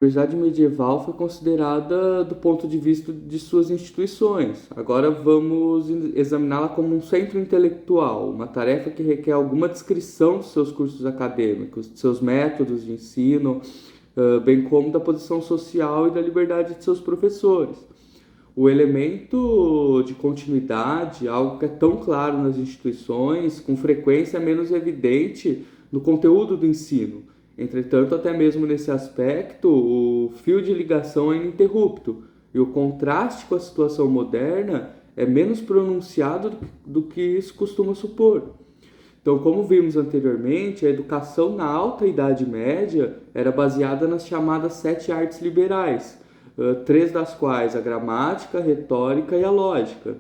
Universidade medieval foi considerada do ponto de vista de suas instituições. Agora vamos examiná-la como um centro intelectual, uma tarefa que requer alguma descrição dos seus cursos acadêmicos, de seus métodos de ensino, bem como da posição social e da liberdade de seus professores. O elemento de continuidade, algo que é tão claro nas instituições, com frequência é menos evidente no conteúdo do ensino. Entretanto, até mesmo nesse aspecto, o fio de ligação é ininterrupto e o contraste com a situação moderna é menos pronunciado do que se costuma supor. Então, como vimos anteriormente, a educação na Alta Idade Média era baseada nas chamadas sete artes liberais, três das quais a gramática, a retórica e a lógica.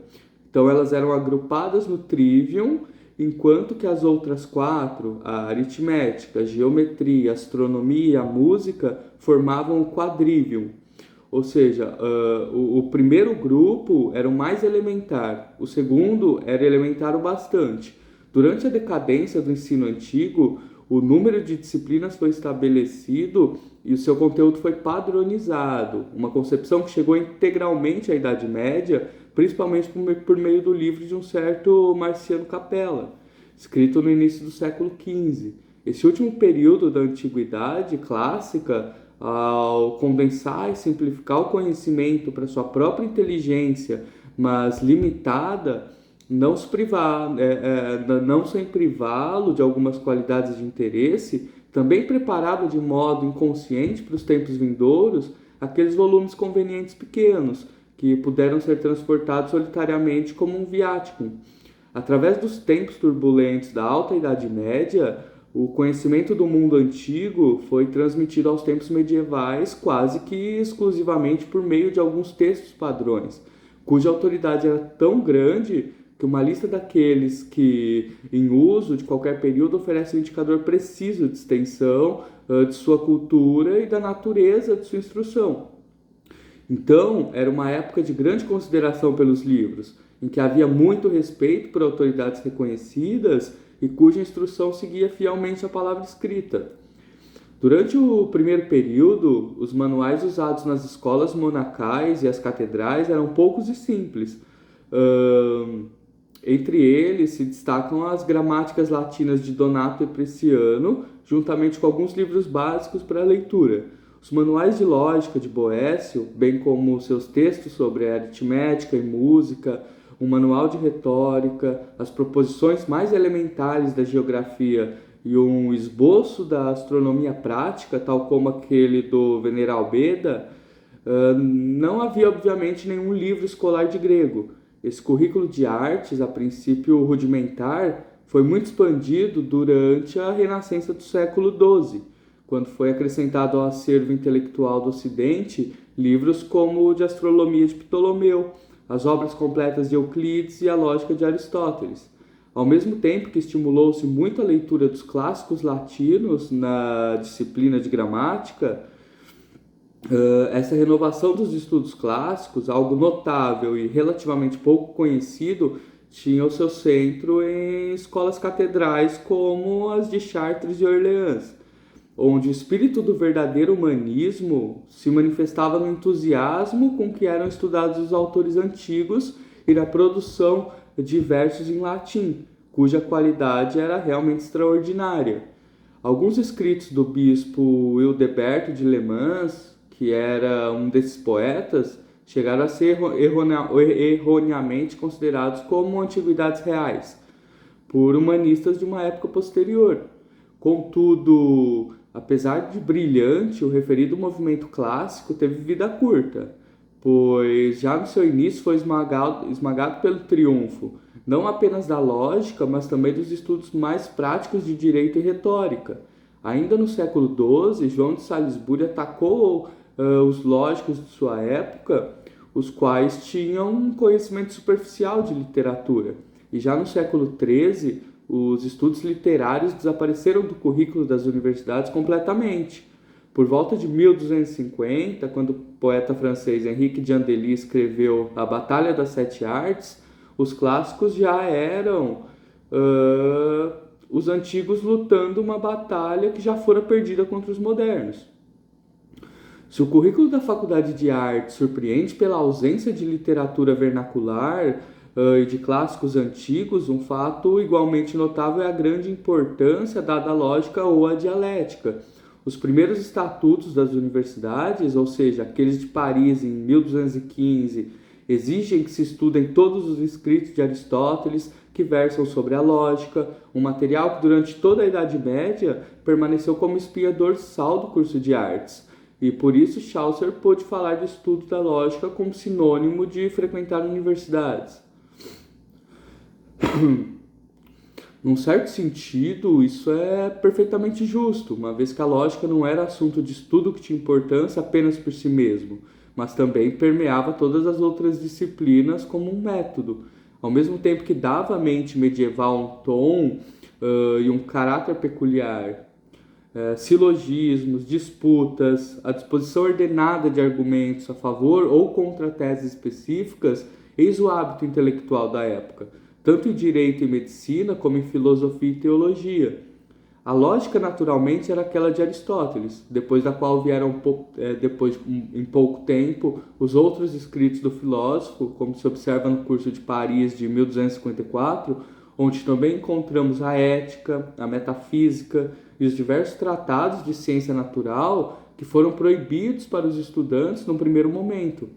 Então, elas eram agrupadas no trivium, enquanto que as outras quatro, a aritmética, a geometria, a astronomia e a música, formavam o quadrivium. Ou seja, o primeiro grupo era o mais elementar, o segundo era elementar o bastante. Durante a decadência do ensino antigo, o número de disciplinas foi estabelecido e o seu conteúdo foi padronizado, uma concepção que chegou integralmente à Idade Média, principalmente por meio do livro de um certo Marciano Capella, escrito no início do século XV. Esse último período da Antiguidade clássica, ao condensar e simplificar o conhecimento para sua própria inteligência, mas limitada, não sem privá-lo de algumas qualidades de interesse, também preparava de modo inconsciente para os tempos vindouros aqueles volumes convenientes pequenos, que puderam ser transportados solitariamente como um viático. Através dos tempos turbulentos da Alta Idade Média, o conhecimento do mundo antigo foi transmitido aos tempos medievais quase que exclusivamente por meio de alguns textos padrões, cuja autoridade era tão grande que uma lista daqueles que, em uso de qualquer período, oferece um indicador preciso de extensão de sua cultura e da natureza de sua instrução. Então, era uma época de grande consideração pelos livros, em que havia muito respeito por autoridades reconhecidas e cuja instrução seguia fielmente a palavra escrita. Durante o primeiro período, os manuais usados nas escolas monacais e as catedrais eram poucos e simples. Entre eles se destacam as gramáticas latinas de Donato e Preciano, juntamente com alguns livros básicos para a leitura. Os manuais de lógica de Boécio, bem como seus textos sobre aritmética e música, um manual de retórica, as proposições mais elementares da geografia e um esboço da astronomia prática, tal como aquele do Veneral Beda, não havia obviamente nenhum livro escolar de grego. Esse currículo de artes, a princípio rudimentar, foi muito expandido durante a Renascença do século XII, quando foi acrescentado ao acervo intelectual do Ocidente livros como o de Astrologia de Ptolomeu, as obras completas de Euclides e a Lógica de Aristóteles. Ao mesmo tempo que estimulou-se muito a leitura dos clássicos latinos na disciplina de gramática, essa renovação dos estudos clássicos, algo notável e relativamente pouco conhecido, tinha o seu centro em escolas catedrais como as de Chartres e Orleans, onde o espírito do verdadeiro humanismo se manifestava no entusiasmo com que eram estudados os autores antigos e na produção de versos em latim, cuja qualidade era realmente extraordinária. Alguns escritos do bispo Hildeberto de Le Mans, que era um desses poetas, chegaram a ser erroneamente considerados como antiguidades reais, por humanistas de uma época posterior. Contudo, apesar de brilhante, o referido movimento clássico teve vida curta, pois já no seu início foi esmagado pelo triunfo, não apenas da lógica, mas também dos estudos mais práticos de direito e retórica. Ainda no século XII, João de Salisbury atacou os lógicos de sua época, os quais tinham um conhecimento superficial de literatura. E já no século XIII, os estudos literários desapareceram do currículo das universidades completamente. Por volta de 1250, quando o poeta francês Henrique de Andely escreveu A Batalha das Sete Artes, os clássicos já eram os antigos lutando uma batalha que já fora perdida contra os modernos. Se o currículo da Faculdade de Artes surpreende pela ausência de literatura vernacular e de clássicos antigos, um fato igualmente notável é a grande importância dada à lógica ou à dialética. Os primeiros estatutos das universidades, ou seja, aqueles de Paris em 1215, exigem que se estudem todos os escritos de Aristóteles que versam sobre a lógica, um material que durante toda a Idade Média permaneceu como espinha dorsal do curso de artes. E por isso Chaucer pôde falar do estudo da lógica como sinônimo de frequentar universidades. Num certo sentido, isso é perfeitamente justo, uma vez que a lógica não era assunto de estudo que tinha importância apenas por si mesmo, mas também permeava todas as outras disciplinas como um método. Ao mesmo tempo que dava à mente medieval um tom e um caráter peculiar, silogismos, disputas, a disposição ordenada de argumentos a favor ou contra teses específicas, eis o hábito intelectual da época, tanto em direito e medicina como em filosofia e teologia. A lógica, naturalmente, era aquela de Aristóteles, depois da qual vieram em pouco tempo os outros escritos do filósofo, como se observa no curso de Paris de 1254, onde também encontramos a ética, a metafísica e os diversos tratados de ciência natural que foram proibidos para os estudantes no primeiro momento.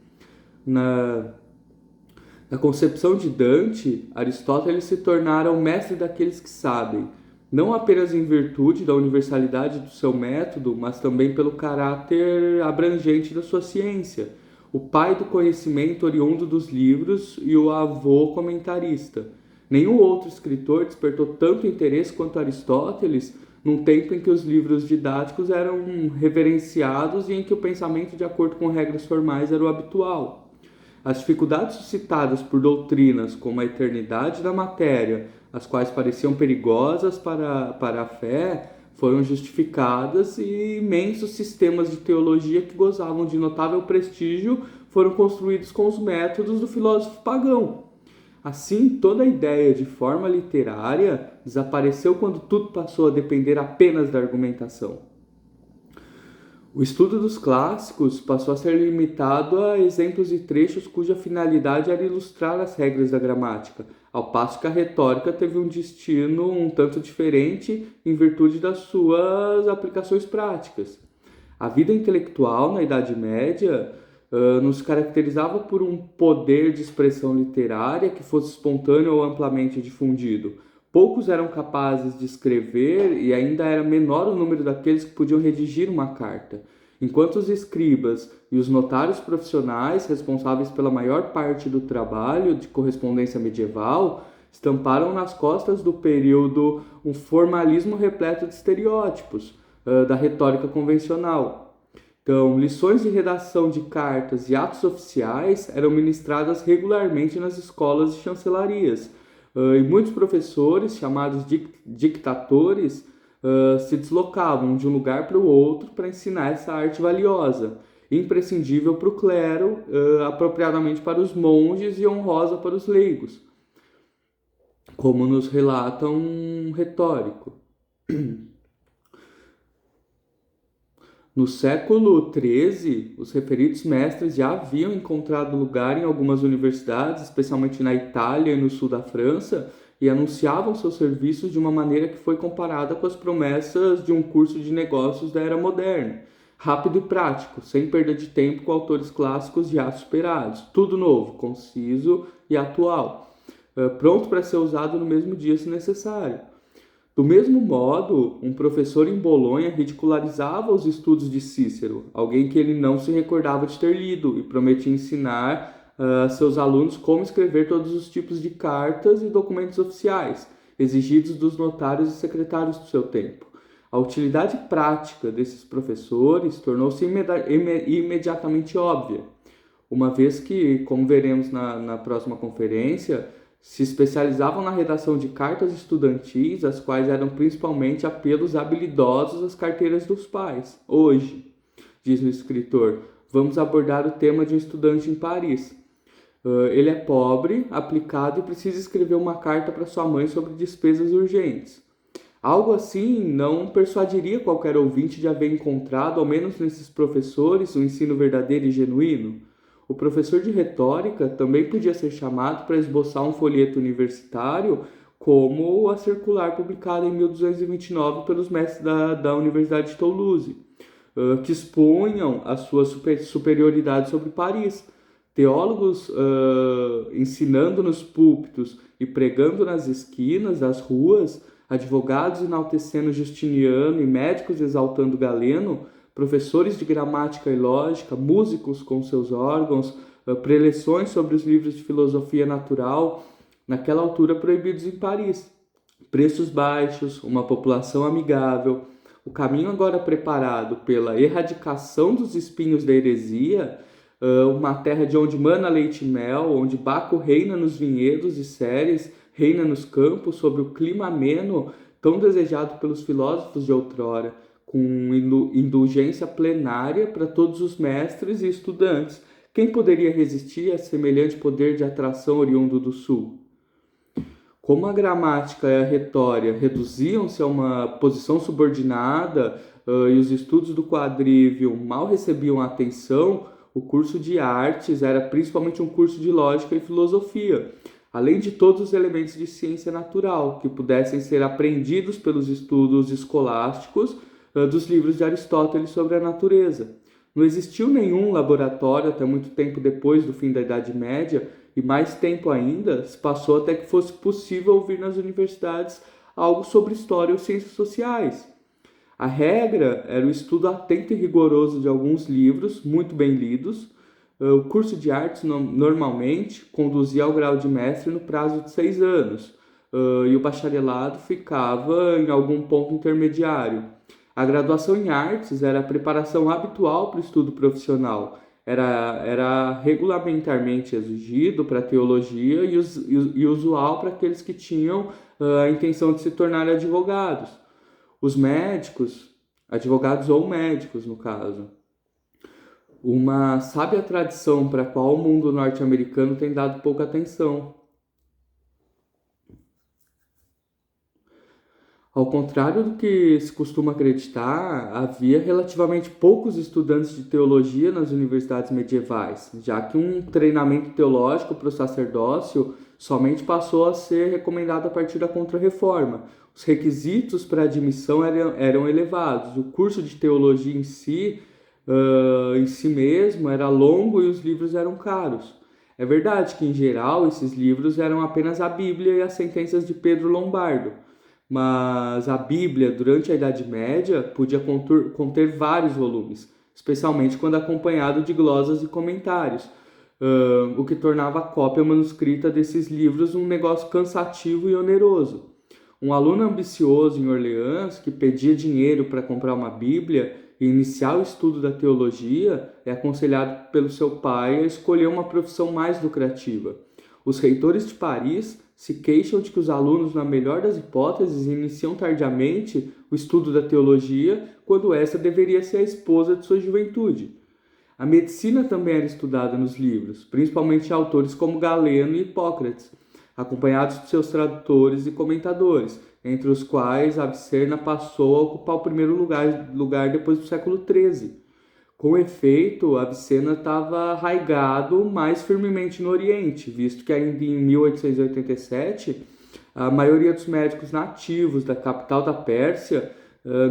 Na concepção de Dante, Aristóteles se tornara o mestre daqueles que sabem, não apenas em virtude da universalidade do seu método, mas também pelo caráter abrangente da sua ciência, o pai do conhecimento oriundo dos livros e o avô comentarista. Nenhum outro escritor despertou tanto interesse quanto Aristóteles, num tempo em que os livros didáticos eram reverenciados e em que o pensamento de acordo com regras formais era o habitual. As dificuldades suscitadas por doutrinas como a eternidade da matéria, as quais pareciam perigosas para a fé, foram justificadas e imensos sistemas de teologia que gozavam de notável prestígio foram construídos com os métodos do filósofo pagão. Assim, toda a ideia de forma literária desapareceu quando tudo passou a depender apenas da argumentação. O estudo dos clássicos passou a ser limitado a exemplos e trechos cuja finalidade era ilustrar as regras da gramática, ao passo que a retórica teve um destino um tanto diferente em virtude das suas aplicações práticas. A vida intelectual na Idade Média nos caracterizava por um poder de expressão literária que fosse espontâneo ou amplamente difundido. Poucos eram capazes de escrever e ainda era menor o número daqueles que podiam redigir uma carta. Enquanto os escribas e os notários profissionais, responsáveis pela maior parte do trabalho de correspondência medieval, estamparam nas costas do período um formalismo repleto de estereótipos da retórica convencional. Então, lições de redação de cartas e atos oficiais eram ministradas regularmente nas escolas e chancelarias. E muitos professores, chamados dictatores, se deslocavam de um lugar para o outro para ensinar essa arte valiosa, imprescindível para o clero, apropriadamente para os monges e honrosa para os leigos, como nos relata um retórico. No século XIII, os referidos mestres já haviam encontrado lugar em algumas universidades, especialmente na Itália e no sul da França, e anunciavam seus serviços de uma maneira que foi comparada com as promessas de um curso de negócios da era moderna. Rápido e prático, sem perda de tempo com autores clássicos já superados. Tudo novo, conciso e atual. Pronto para ser usado no mesmo dia se necessário. Do mesmo modo, um professor em Bolonha ridicularizava os estudos de Cícero, alguém que ele não se recordava de ter lido, e prometia ensinar a seus alunos como escrever todos os tipos de cartas e documentos oficiais, exigidos dos notários e secretários do seu tempo. A utilidade prática desses professores tornou-se imediatamente óbvia, uma vez que, como veremos na próxima conferência, se especializavam na redação de cartas estudantis, as quais eram principalmente apelos habilidosos às carteiras dos pais. Hoje, diz o escritor, vamos abordar o tema de um estudante em Paris. Ele é pobre, aplicado e precisa escrever uma carta para sua mãe sobre despesas urgentes. Algo assim não persuadiria qualquer ouvinte de haver encontrado, ao menos nesses professores, um ensino verdadeiro e genuíno? O professor de retórica também podia ser chamado para esboçar um folheto universitário, como a circular publicada em 1229 pelos mestres da Universidade de Toulouse, que expunham a sua superioridade sobre Paris. Teólogos ensinando nos púlpitos e pregando nas esquinas das ruas, advogados enaltecendo Justiniano e médicos exaltando Galeno, professores de gramática e lógica, músicos com seus órgãos, preleções sobre os livros de filosofia natural, naquela altura proibidos em Paris. Preços baixos, uma população amigável, o caminho agora preparado pela erradicação dos espinhos da heresia, uma terra de onde mana leite e mel, onde Baco reina nos vinhedos e Ceres reina nos campos, sob o clima ameno tão desejado pelos filósofos de outrora, com indulgência plenária para todos os mestres e estudantes. Quem poderia resistir a semelhante poder de atração oriundo do sul? Como a gramática e a retória reduziam-se a uma posição subordinada e os estudos do quadrívio mal recebiam atenção, o curso de artes era principalmente um curso de lógica e filosofia, além de todos os elementos de ciência natural que pudessem ser aprendidos pelos estudos escolásticos dos livros de Aristóteles sobre a natureza. Não existiu nenhum laboratório até muito tempo depois do fim da Idade Média, e mais tempo ainda se passou até que fosse possível ouvir nas universidades algo sobre história ou ciências sociais. A regra era o estudo atento e rigoroso de alguns livros, muito bem lidos. O curso de artes normalmente conduzia ao grau de mestre no prazo de 6 anos, e o bacharelado ficava em algum ponto intermediário. A graduação em artes era a preparação habitual para o estudo profissional, era regulamentarmente exigido para a teologia e usual para aqueles que tinham a intenção de se tornar advogados. Os médicos, advogados ou médicos no caso, uma sábia tradição para a qual o mundo norte-americano tem dado pouca atenção. Ao contrário do que se costuma acreditar, havia relativamente poucos estudantes de teologia nas universidades medievais, já que um treinamento teológico para o sacerdócio somente passou a ser recomendado a partir da Contra-Reforma. Os requisitos para admissão eram elevados, o curso de teologia em si mesmo era longo e os livros eram caros. É verdade que, em geral, esses livros eram apenas a Bíblia e as sentenças de Pedro Lombardo, mas a Bíblia, durante a Idade Média, podia conter vários volumes, especialmente quando acompanhado de glosas e comentários, o que tornava a cópia manuscrita desses livros um negócio cansativo e oneroso. Um aluno ambicioso em Orleans, que pedia dinheiro para comprar uma Bíblia e iniciar o estudo da teologia, é aconselhado pelo seu pai a escolher uma profissão mais lucrativa. Os reitores de Paris se queixam de que os alunos, na melhor das hipóteses, iniciam tardiamente o estudo da teologia, quando essa deveria ser a esposa de sua juventude. A medicina também era estudada nos livros, principalmente autores como Galeno e Hipócrates, acompanhados de seus tradutores e comentadores, entre os quais Avicenna passou a ocupar o primeiro lugar depois do século XIII. Com efeito, Avicenna estava arraigado mais firmemente no Oriente, visto que ainda em 1887, a maioria dos médicos nativos da capital da Pérsia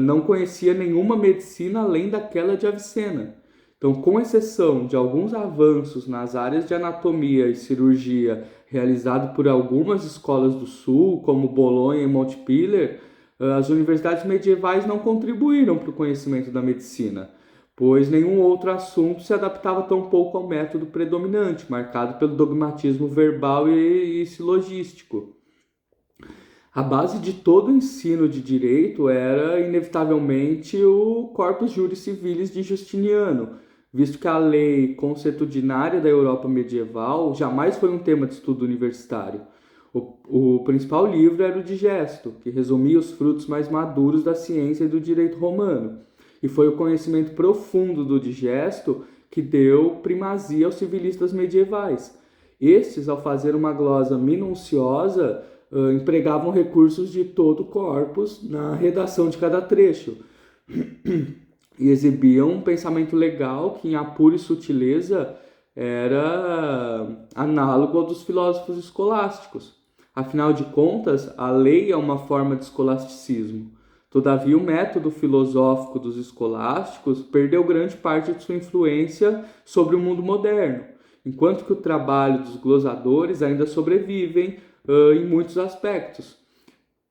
não conhecia nenhuma medicina além daquela de Avicenna. Então, com exceção de alguns avanços nas áreas de anatomia e cirurgia realizados por algumas escolas do Sul, como Bolonha e Montpellier, as universidades medievais não contribuíram para o conhecimento da medicina, pois nenhum outro assunto se adaptava tão pouco ao método predominante, marcado pelo dogmatismo verbal e silogístico. A base de todo o ensino de direito era, inevitavelmente, o Corpus Juris Civilis de Justiniano, visto que a lei consuetudinária da Europa medieval jamais foi um tema de estudo universitário. O principal livro era o Digesto, que resumia os frutos mais maduros da ciência e do direito romano, e foi o conhecimento profundo do Digesto que deu primazia aos civilistas medievais. Estes, ao fazer uma glosa minuciosa empregavam recursos de todo o corpus na redação de cada trecho e exibiam um pensamento legal que, em apura e sutileza, era análogo ao dos filósofos escolásticos. Afinal de contas, a lei é uma forma de escolasticismo. Todavia, o método filosófico dos escolásticos perdeu grande parte de sua influência sobre o mundo moderno, enquanto que o trabalho dos glosadores ainda sobrevivem em muitos aspectos.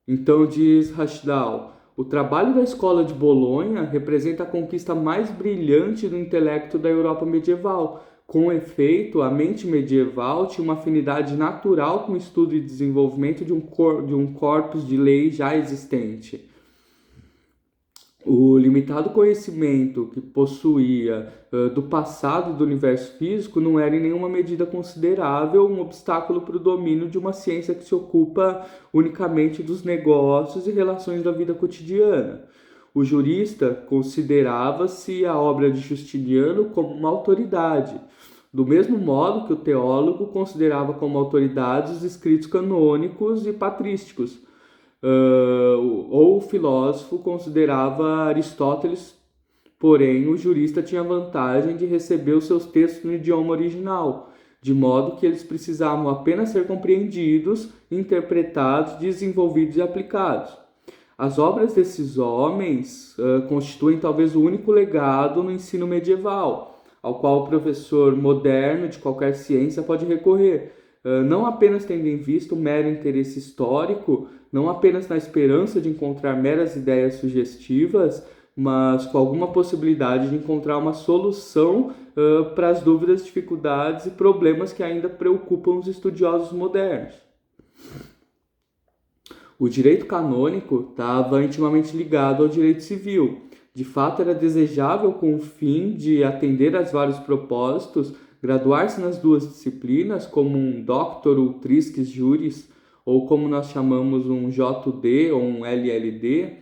Então, diz Rachdal, o trabalho da escola de Bolonha representa a conquista mais brilhante do intelecto da Europa medieval. Com efeito, a mente medieval tinha uma afinidade natural com o estudo e desenvolvimento de um corpus de lei já existente. O limitado conhecimento que possuía do passado do universo físico não era em nenhuma medida considerável um obstáculo para o domínio de uma ciência que se ocupa unicamente dos negócios e relações da vida cotidiana. O jurista considerava-se a obra de Justiniano como uma autoridade, do mesmo modo que o teólogo considerava como autoridades os escritos canônicos e patrísticos. Ou o filósofo considerava Aristóteles, porém o jurista tinha a vantagem de receber os seus textos no idioma original, de modo que eles precisavam apenas ser compreendidos, interpretados, desenvolvidos e aplicados. As obras desses homens constituem talvez o único legado no ensino medieval, ao qual o professor moderno de qualquer ciência pode recorrer, não apenas tendo em vista o mero interesse histórico, não apenas na esperança de encontrar meras ideias sugestivas, mas com alguma possibilidade de encontrar uma solução para as dúvidas, dificuldades e problemas que ainda preocupam os estudiosos modernos. O direito canônico estava intimamente ligado ao direito civil. De fato, era desejável, com o fim de atender aos vários propósitos, graduar-se nas duas disciplinas como um Doctor Ultrisques Juris, ou como nós chamamos um JD ou um LLD.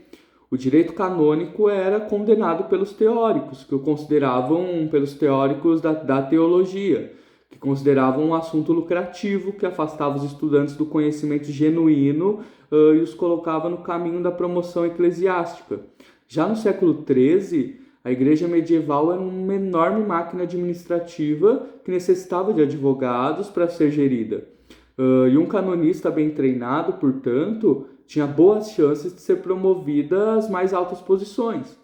O direito canônico era condenado pelos teóricos, que o consideravam, pelos teóricos da teologia, que consideravam um assunto lucrativo que afastava os estudantes do conhecimento genuíno e os colocava no caminho da promoção eclesiástica. Já no século XIII, a igreja medieval era uma enorme máquina administrativa que necessitava de advogados para ser gerida. E um canonista bem treinado, portanto, tinha boas chances de ser promovido às mais altas posições.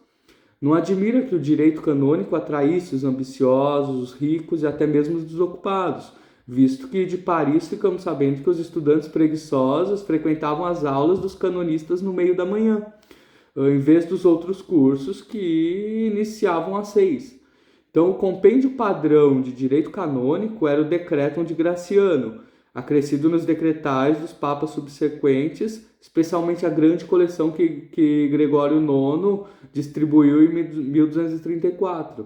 Não admira que o direito canônico atraísse os ambiciosos, os ricos e até mesmo os desocupados, visto que de Paris ficamos sabendo que os estudantes preguiçosos frequentavam as aulas dos canonistas no meio da manhã, em vez dos outros cursos que iniciavam às 6. Então, o compêndio padrão de direito canônico era o Decretum de Graciano, acrescido nos decretais dos papas subsequentes, especialmente a grande coleção que Gregório IX distribuiu em 1234,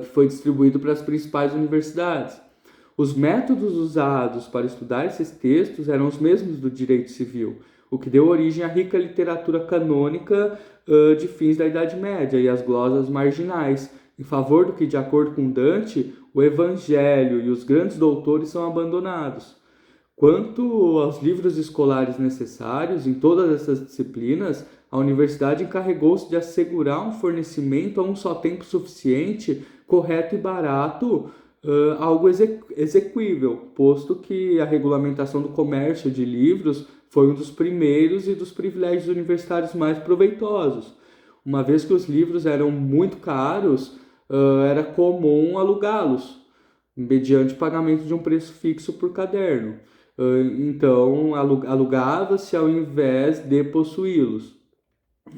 que foi distribuído para as principais universidades. Os métodos usados para estudar esses textos eram os mesmos do direito civil, o que deu origem à rica literatura canônica de fins da Idade Média e às glosas marginais, em favor do que, de acordo com Dante, o Evangelho e os grandes doutores são abandonados. Quanto aos livros escolares necessários em todas essas disciplinas, a universidade encarregou-se de assegurar um fornecimento a um só tempo suficiente, correto e barato, algo exequível, posto que a regulamentação do comércio de livros foi um dos primeiros e dos privilégios universitários mais proveitosos. Uma vez que os livros eram muito caros, era comum alugá-los, mediante pagamento de um preço fixo por caderno. Então, alugava-se ao invés de possuí-los.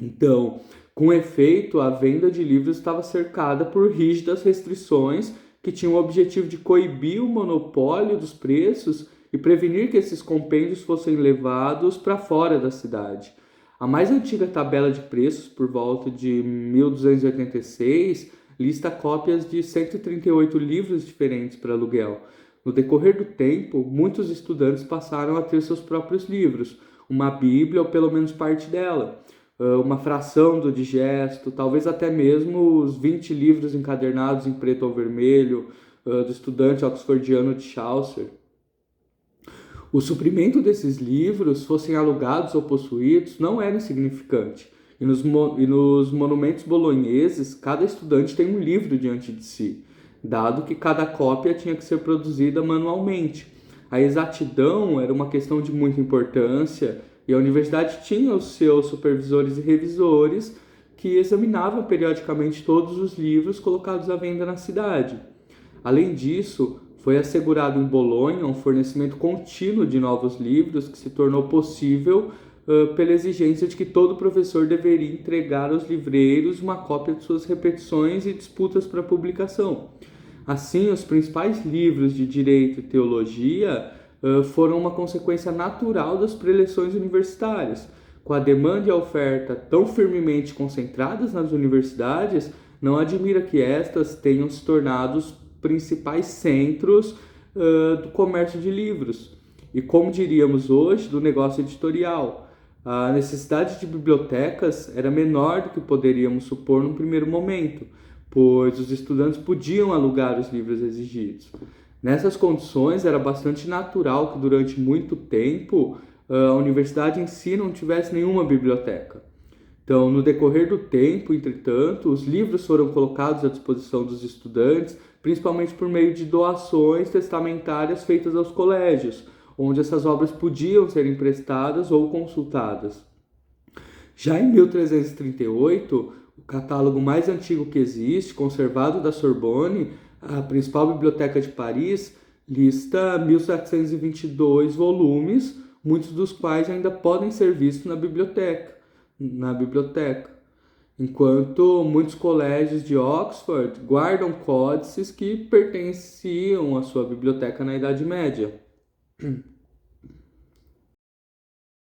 Então, com efeito, a venda de livros estava cercada por rígidas restrições que tinham o objetivo de coibir o monopólio dos preços e prevenir que esses compêndios fossem levados para fora da cidade. A mais antiga tabela de preços, por volta de 1286, lista cópias de 138 livros diferentes para aluguel. No decorrer do tempo, muitos estudantes passaram a ter seus próprios livros, uma bíblia ou pelo menos parte dela, uma fração do digesto, talvez até mesmo os 20 livros encadernados em preto ou vermelho do estudante oxfordiano de Chaucer. O suprimento desses livros, fossem alugados ou possuídos, não era insignificante. E nos monumentos bolonheses, cada estudante tem um livro diante de si, dado que cada cópia tinha que ser produzida manualmente. A exatidão era uma questão de muita importância e a universidade tinha os seus supervisores e revisores que examinavam periodicamente todos os livros colocados à venda na cidade. Além disso, foi assegurado em Bolonha um fornecimento contínuo de novos livros que se tornou possível pela exigência de que todo professor deveria entregar aos livreiros uma cópia de suas repetições e disputas para publicação. Assim, os principais livros de direito e teologia foram uma consequência natural das preleções universitárias. Com a demanda e a oferta tão firmemente concentradas nas universidades, não admira que estas tenham se tornado os principais centros do comércio de livros. E como diríamos hoje, do negócio editorial. A necessidade de bibliotecas era menor do que poderíamos supor num primeiro momento, pois os estudantes podiam alugar os livros exigidos. Nessas condições, era bastante natural que durante muito tempo a universidade em si não tivesse nenhuma biblioteca. Então, no decorrer do tempo, entretanto, os livros foram colocados à disposição dos estudantes, principalmente por meio de doações testamentárias feitas aos colégios, onde essas obras podiam ser emprestadas ou consultadas. Já em 1338, o catálogo mais antigo que existe, conservado da Sorbonne, a principal biblioteca de Paris, lista 1722 volumes, muitos dos quais ainda podem ser vistos na biblioteca. Enquanto muitos colégios de Oxford guardam códices que pertenciam à sua biblioteca na Idade Média.